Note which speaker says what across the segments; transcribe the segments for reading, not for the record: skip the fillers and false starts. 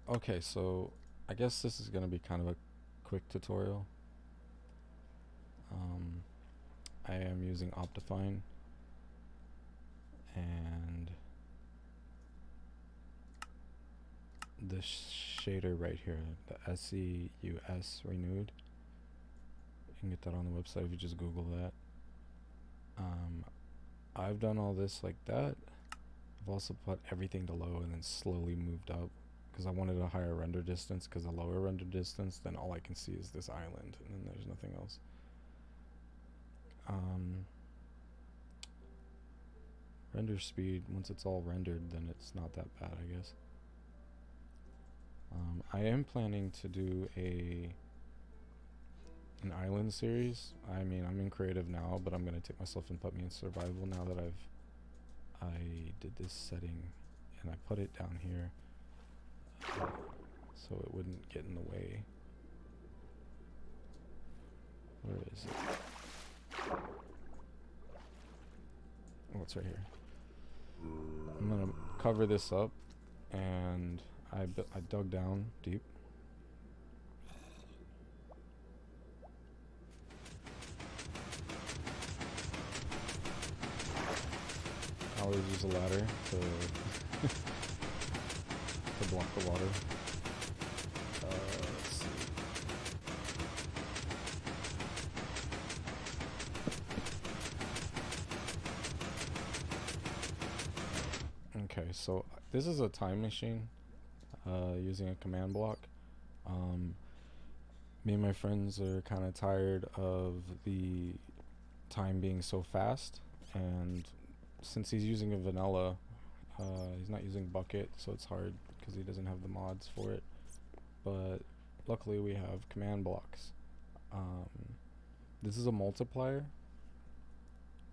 Speaker 1: Okay, so I guess this is gonna be kind of a quick tutorial. Um, I am using Optifine, and this shader right here, the SEUS renewed. You can get that on the website if you just Google that. I've done all this like that. I've also put everything to low and then slowly moved up because I wanted a higher render distance, because a lower render distance, then all I can see is this island and then there's nothing else. Render speed, once it's all rendered, then it's not that bad, I guess. I am planning to do an island series. I mean, I'm in creative now, but I'm gonna take myself and put me in survival now that I did this setting, and I put it down here so it wouldn't get in the way. Where is it? Oh, it's right here. I'm gonna cover this up, and I dug down deep. I always use a ladder to to block the water. Let's see. Okay, so this is a time machine using a command block. Me and my friends are kind of tired of the time being so fast, and since he's using a vanilla, he's not using bucket, so it's hard because he doesn't have the mods for it. But luckily we have command blocks. This is a multiplier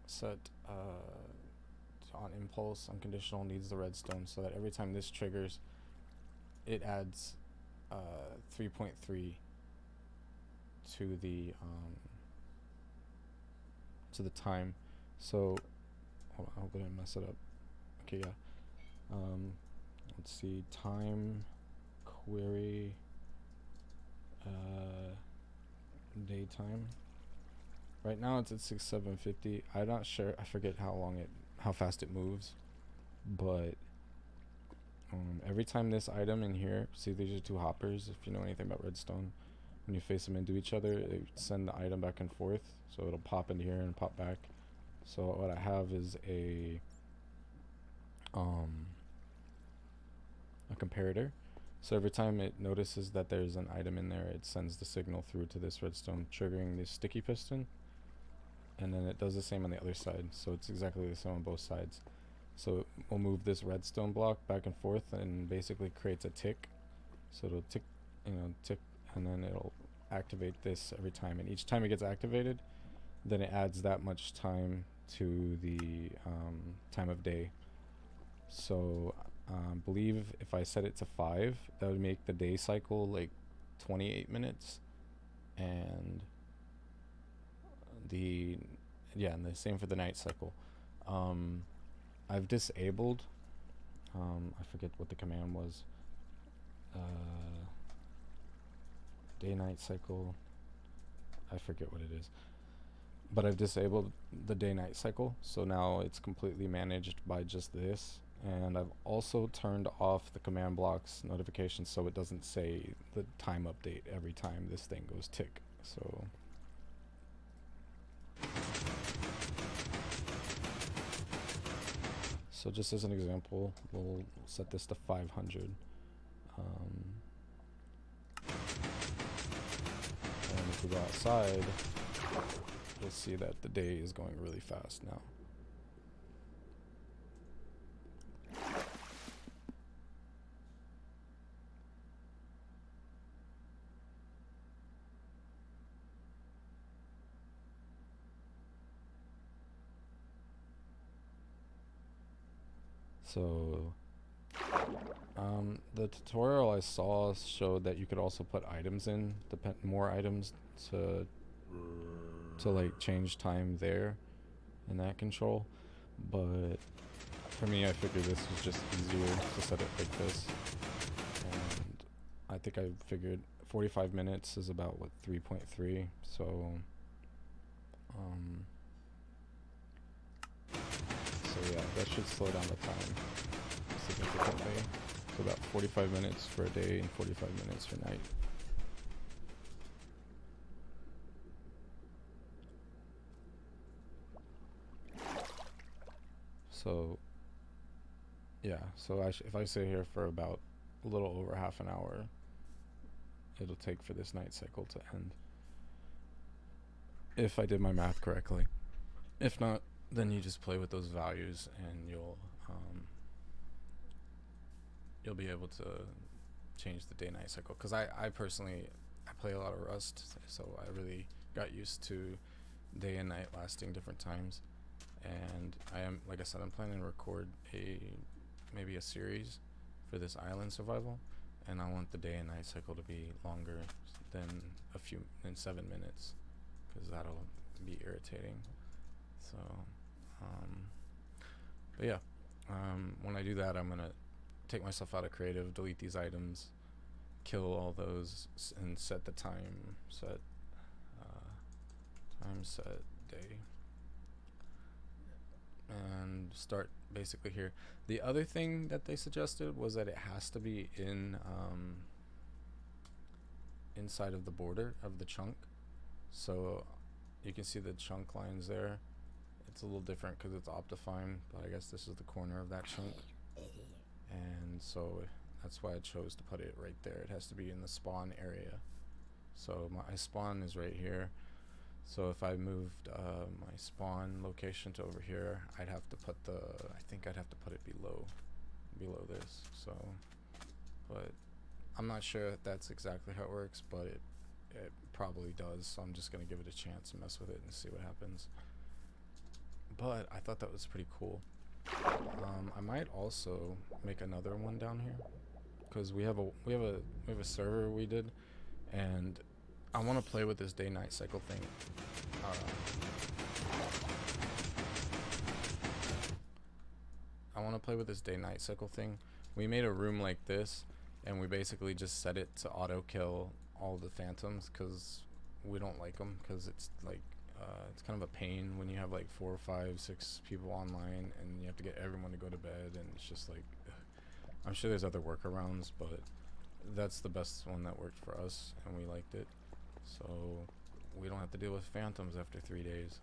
Speaker 1: set on impulse, unconditional, needs the redstone, so that every time this triggers, it adds 3.3 to the time. So hold on, I hope I didn't mess it up. Okay, yeah. Let's see, time query daytime. Right now it's at 6750. I'm not sure, I forget how fast it moves, but every time this item in here, see these are two hoppers, if you know anything about redstone, when you face them into each other, they send the item back and forth, so it'll pop into here and pop back. So what I have is a comparator. So every time it notices that there's an item in there, it sends the signal through to this redstone, triggering this sticky piston, and then it does the same on the other side. So it's exactly the same on both sides. So we'll move this redstone block back and forth, and basically creates a tick. So it'll tick, tick, and then it'll activate this every time. And each time it gets activated, then it adds that much time to the time of day. So I believe if I set it to 5, that would make the day cycle like 28 minutes, and the same for the night cycle. I've disabled, I forget what the command was, day-night cycle, I forget what it is, but I've disabled the day-night cycle, so now it's completely managed by just this. And I've also turned off the command blocks notifications, so it doesn't say the time update every time this thing goes tick. So just as an example, we'll set this to 500. And if we go outside, you'll see that the day is going really fast now. So the tutorial I saw showed that you could also put items in, more items to like change time there in that control. But for me, I figured this was just easier to set it like this, and I think I figured 45 minutes is about what 3.3. Um, so yeah, that should slow down the time significantly. So about 45 minutes for a day and 45 minutes for night. So yeah, so if I sit here for about a little over half an hour, it'll take for this night cycle to end. If I did my math correctly. If not, then you just play with those values and you'll be able to change the day-night cycle. Because I personally, I play a lot of Rust, so I really got used to day and night lasting different times. And I am, like I said, I'm planning to record maybe a series for this island survival, and I want the day and night cycle to be longer than 7 minutes, because that'll be irritating. So, but yeah, when I do that, I'm gonna take myself out of creative, delete these items, kill all those, and set the time set day, and start basically here. The other thing that they suggested was that it has to be in inside of the border of the chunk. So you can see the chunk lines there. It's a little different because it's Optifine, but I guess this is the corner of that chunk. And so that's why I chose to put it right there. It has to be in the spawn area. So my spawn is right here. So if I moved my spawn location to over here, I'd have to put I think I'd have to put it below this. So, but I'm not sure if that's exactly how it works, but it probably does. So I'm just gonna give it a chance and mess with it and see what happens. But I thought that was pretty cool. I might also make another one down here, because we have a server we did, and I want to play with this day-night cycle thing. We made a room like this, and we basically just set it to auto kill all the phantoms, because we don't like them, because it's like it's kind of a pain when you have like 4, 5, 6 people online and you have to get everyone to go to bed, and it's just like I'm sure there's other workarounds, but that's the best one that worked for us and we liked it, so we don't have to deal with phantoms after 3 days.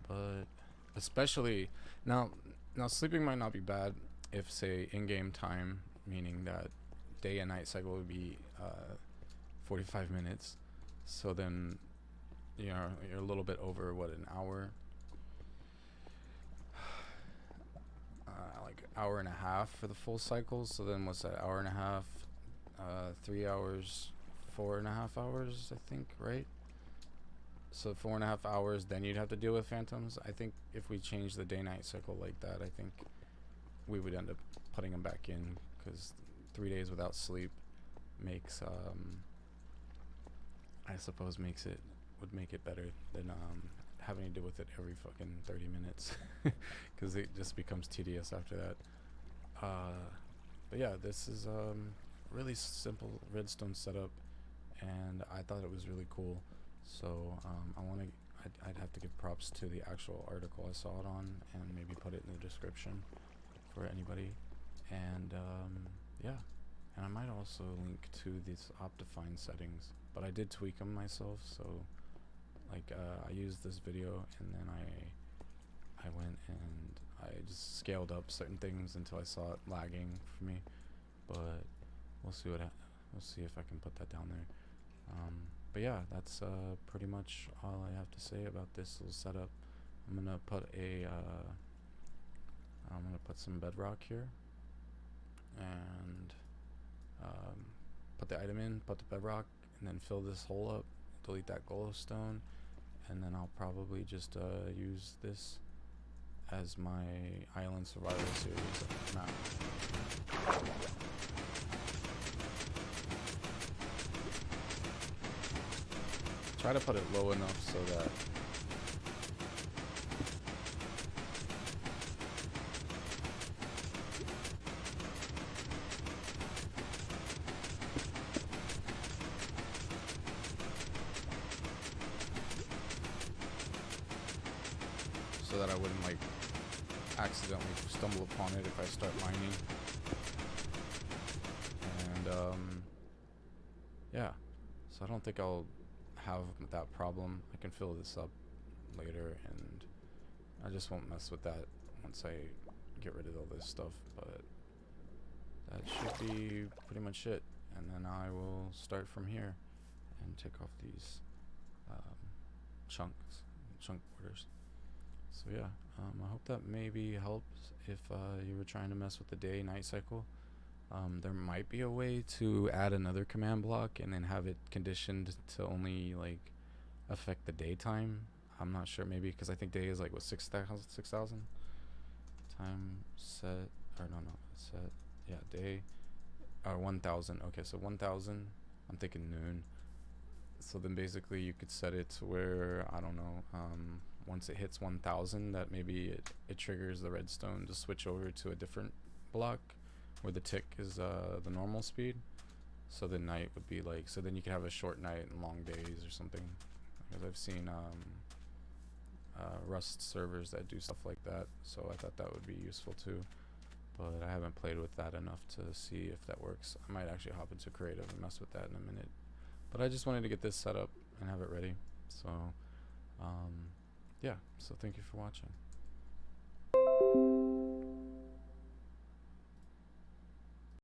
Speaker 1: But especially now sleeping might not be bad if, say, in-game time, meaning that day and night cycle would be 45 minutes. So then, you're a little bit over, what, an hour? Like hour and a half for the full cycle. So then what's that, hour and a half, 3 hours, 4.5 hours, I think, right? So 4.5 hours, then you'd have to deal with phantoms. I think if we change the day-night cycle like that, I think we would end up putting them back in, because 3 days without sleep makes I suppose would make it better than having to deal with it every fucking 30 minutes, because it just becomes tedious after that. But yeah, this is really simple redstone setup, and I thought it was really cool. So I'd have to give props to the actual article I saw it on, and maybe put it in the description for anybody. And yeah, and I might also link to these Optifine settings, but I did tweak them myself. So like I used this video, and then I went and I just scaled up certain things until I saw it lagging for me. But we'll see if I can put that down there. But yeah, that's pretty much all I have to say about this little setup. I'm gonna put some bedrock here, and put the item in, put the bedrock, and then fill this hole up, delete that glowstone, and then I'll probably just use this as my island survival series map. Try to put it low enough so that so that I wouldn't like accidentally stumble upon it if I start mining. And yeah, so I don't think I'll have that problem. I can fill this up later, and I just won't mess with that once I get rid of all this stuff. But that should be pretty much it, and then I will start from here and take off these chunk borders. So yeah, I hope that maybe helps if you were trying to mess with the day-night cycle. There might be a way to add another command block and then have it conditioned to only like affect the daytime. I'm not sure, maybe because I think day is like what, 6,000 time set, or no, set, yeah, day, or 1,000. Okay, so 1,000, I'm thinking noon. So then basically you could set it to where, I don't know, once it hits 1,000, that maybe it triggers the redstone to switch over to a different block where the tick is the normal speed. So the night would be like, so then you could have a short night and long days or something. Because I've seen Rust servers that do stuff like that, so I thought that would be useful too. But I haven't played with that enough to see if that works. I might actually hop into creative and mess with that in a minute. But I just wanted to get this set up and have it ready. So yeah, so thank you for watching.